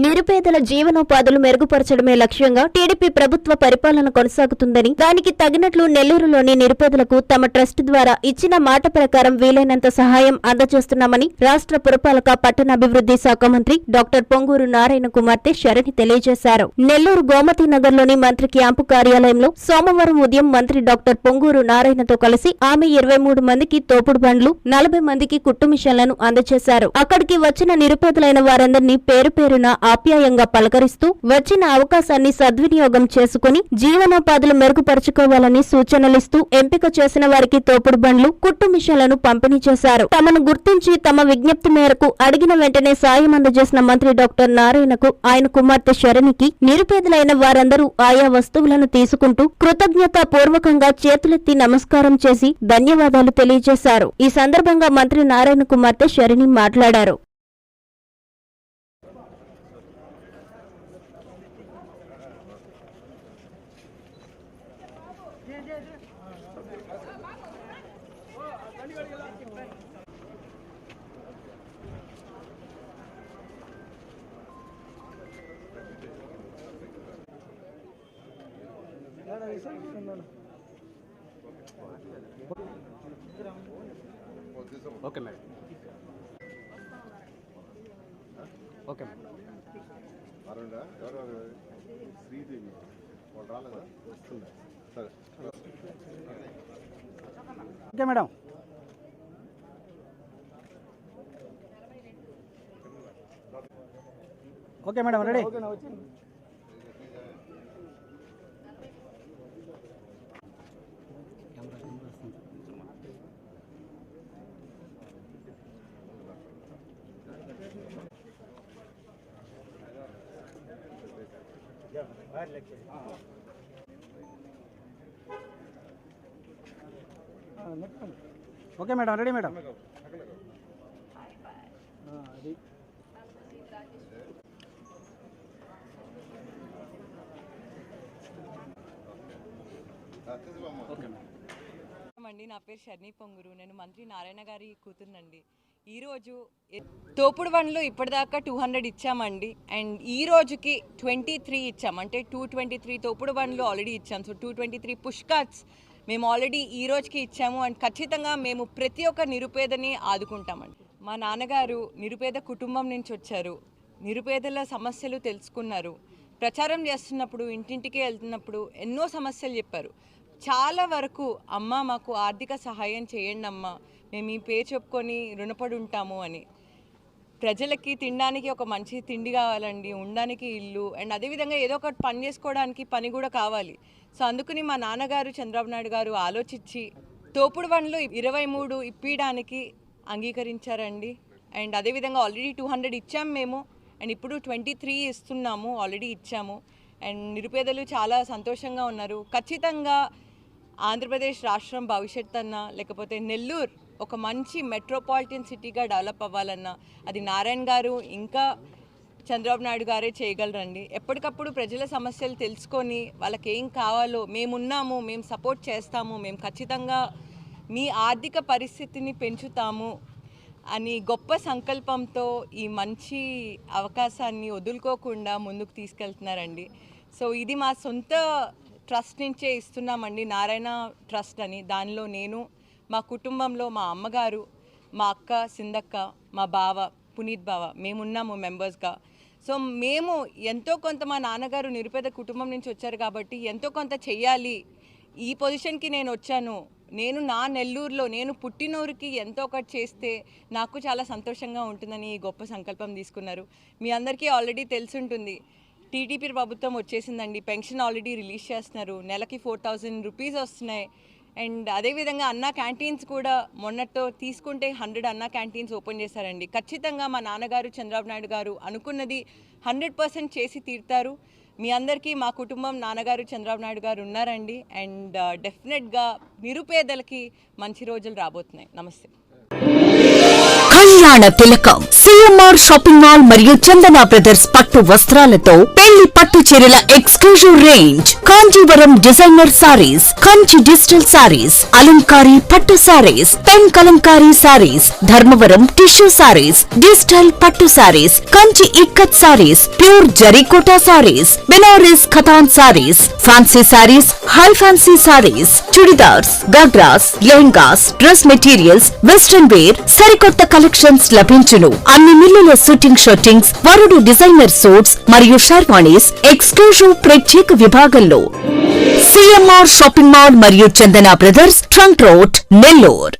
నిరుపేదల జీవనోపాధులు మెరుగుపరచడమే లక్ష్యంగా టీడీపీ ప్రభుత్వ పరిపాలన కొనసాగుతుందని, దానికి తగినట్లు నెల్లూరులోని నిరుపేదలకు తమ ట్రస్ట్ ద్వారా ఇచ్చిన మాట ప్రకారం వీలైనంత సహాయం అందజేస్తున్నామని రాష్ట్ర పురపాలక పట్టణాభివృద్ధి శాఖ మంత్రి డాక్టర్ పొంగూరు నారాయణ కుమార్తె శరణి తెలియజేశారు. నెల్లూరు గోమతి నగర్లోని మంత్రి క్యాంపు కార్యాలయంలో సోమవారం ఉదయం మంత్రి డాక్టర్ పొంగూరు నారాయణతో కలిసి ఆమె 23 మందికి తోపుడు బండ్లు, 40 మందికి కుట్టు మిషన్లను అందజేశారు. అక్కడికి వచ్చిన నిరుపేదలైన వారందరినీ పేరు పేరున ఆప్యాయంగా పలకరిస్తూ వచ్చిన అవకాశాన్ని సద్వినియోగం చేసుకుని జీవనోపాధులు మెరుగుపరుచుకోవాలని సూచనలిస్తూ ఎంపిక చేసిన వారికి తోపుడు బండ్లు, కుట్టు మిషన్లను పంపిణీ చేశారు. తమను గుర్తించి తమ విజ్ఞప్తి మేరకు అడిగిన వెంటనే సాయం అందజేసిన మంత్రి డాక్టర్ నారాయణకు ఆయన కుమార్తె శరణికి నిరుపేదలైన వారందరూ ఆయా వస్తువులను తీసుకుంటూ కృతజ్ఞతాపూర్వకంగా చేతులెత్తి నమస్కారం చేసి ధన్యవాదాలు తెలియజేశారు. ఈ సందర్భంగా మంత్రి నారాయణ కుమార్తె శరణి మాట్లాడారు. Okay madam, okay madam. Sridevi వాళ్ళు రాలేదా? సరే okay madam. Okay madam, ready. Okay madam, ready madam. అండి, నా పేరు షర్ణి పొంగురు. నేను మంత్రి నారాయణ గారి కూతురునండి. ఈరోజు తోపుడు బండ్లు ఇప్పటిదాకా 200 ఇచ్చామండి. అండ్ ఈ రోజుకి 23 ఇచ్చాం. అంటే 223 తోపుడు బండ్లు ఆల్రెడీ ఇచ్చాం. సో 223 పుష్ కార్ట్స్ మేము ఆల్రెడీ ఈ రోజుకి ఇచ్చాము. అండ్ ఖచ్చితంగా మేము ప్రతి ఒక్క నిరుపేదని ఆదుకుంటామండి. మా నాన్నగారు నిరుపేద కుటుంబం నుంచి వచ్చారు. నిరుపేదల సమస్యలు తెలుసుకున్నారు. ప్రచారం చేస్తున్నప్పుడు, ఇంటింటికి వెళ్తున్నప్పుడు ఎన్నో సమస్యలు చెప్పారు. చాలా వరకు అమ్మ మాకు ఆర్థిక సహాయం చేయండి అమ్మ, మేము ఈ పేరు చెప్పుకొని రుణపడి ఉంటాము అని. ప్రజలకి తినడానికి ఒక మంచి తిండి కావాలండి, ఉండడానికి ఇల్లు, అండ్ అదేవిధంగా ఏదో ఒకటి పని చేసుకోవడానికి పని కూడా కావాలి. సో అందుకని మా నాన్నగారు చంద్రబాబు నాయుడు గారు ఆలోచించి తోపుడు బండ్లు 23 ఇప్పించడానికి అంగీకరించారండి. అండ్ అదేవిధంగా ఆల్రెడీ 200 ఇచ్చాము మేము. అండ్ ఇప్పుడు 23 ఇస్తున్నాము, ఆల్రెడీ ఇచ్చాము. అండ్ నిరుపేదలు చాలా సంతోషంగా ఉన్నారు. ఖచ్చితంగా ఆంధ్రప్రదేశ్ రాష్ట్రం భవిష్యత్ అన్నా, లేకపోతే నెల్లూరు ఒక మంచి మెట్రోపాలిటన్ సిటీగా డెవలప్ అవ్వాలన్నా అది నారాయణ గారు ఇంకా చంద్రబాబు నాయుడు గారే చేయగలరండి. ఎప్పటికప్పుడు ప్రజల సమస్యలు తెలుసుకొని వాళ్ళకి ఏం కావాలో మేమున్నాము, మేము సపోర్ట్ చేస్తాము, మేము ఖచ్చితంగా మీ ఆర్థిక పరిస్థితిని పెంచుతాము అని గొప్ప సంకల్పంతో ఈ మంచి అవకాశాన్ని వదులుకోకుండా ముందుకు తీసుకెళ్తున్నారండి. సో ఇది మా సొంత ట్రస్ట్ నుంచే ఇస్తున్నామండి, నారాయణ ట్రస్ట్ అని. దానిలో నేను, మా కుటుంబంలో మా అమ్మగారు, మా అక్క సింధక్క, మా బావ పునీత్ బావ మేమున్నాము మెంబర్స్గా. సో మేము ఎంతో కొంత, మా నాన్నగారు నిరుపేద కుటుంబం నుంచి వచ్చారు కాబట్టి ఎంతో కొంత చెయ్యాలి. ఈ పొజిషన్కి నేను వచ్చాను. నేను నా నెల్లూరులో, నేను పుట్టినూరికి ఎంతో ఒకటి చేస్తే నాకు చాలా సంతోషంగా ఉంటుందని ఈ గొప్ప సంకల్పం తీసుకున్నారు. మీ అందరికీ ఆల్రెడీ తెలుసుంటుంది, టీడీపీ ప్రభుత్వం వచ్చేసిందండి. పెన్షన్ ఆల్రెడీ రిలీజ్ చేస్తున్నారు. నెలకి 4000 రూపీస్ వస్తున్నాయి. అండ్ అదేవిధంగా అన్నా క్యాంటీన్స్ కూడా మొన్నతో తీసుకుంటే 100 అన్నా క్యాంటీన్స్ ఓపెన్ చేశారండి. ఖచ్చితంగా మా నాన్నగారు చంద్రబాబు నాయుడు గారు అనుకున్నది 100% చేసి తీరుతారు. మీ అందరికీ మా కుటుంబం, నాన్నగారు చంద్రబాబు నాయుడు గారు ఉన్నారండి. అండ్ డెఫినెట్గా నిరుపేదలకి మంచి రోజులు రాబోతున్నాయి. నమస్తే. కళ్యాణ తిలకం సిఎంఆర్ షాపింగ్ మాల్ మరియు చందన బ్రదర్స్ పట్టు వస్త్రాలతో పెళ్లి పట్టు చీరల exclusive range, Kanjeevaram designer saris, Kanchi digital saris, Alankari పట్టు saris, pen Kalamkari saris, Dharmavaram tissue saris, digital పట్టు saris, Kanchi Ikkat saris, pure Jarikota saris, Banaras Katan saris, fancy saris, high fancy saris, chudidars, ghagras, lehengas, dress materials, western wear, సరికొత్త కలెక్షన్స్ లభించును. అన్ని మిల్లుల షూటింగ్ షర్టింగ్స్, వరుడు డిజైనర్ సూట్స్ మరియు షర్వాణీస్ ఎక్స్క్లూజివ్ ప్రత్యేక విభాగంలో. సిఎంఆర్ షాపింగ్ మాల్ మరియు Chandana brothers, trunk road, Nellore.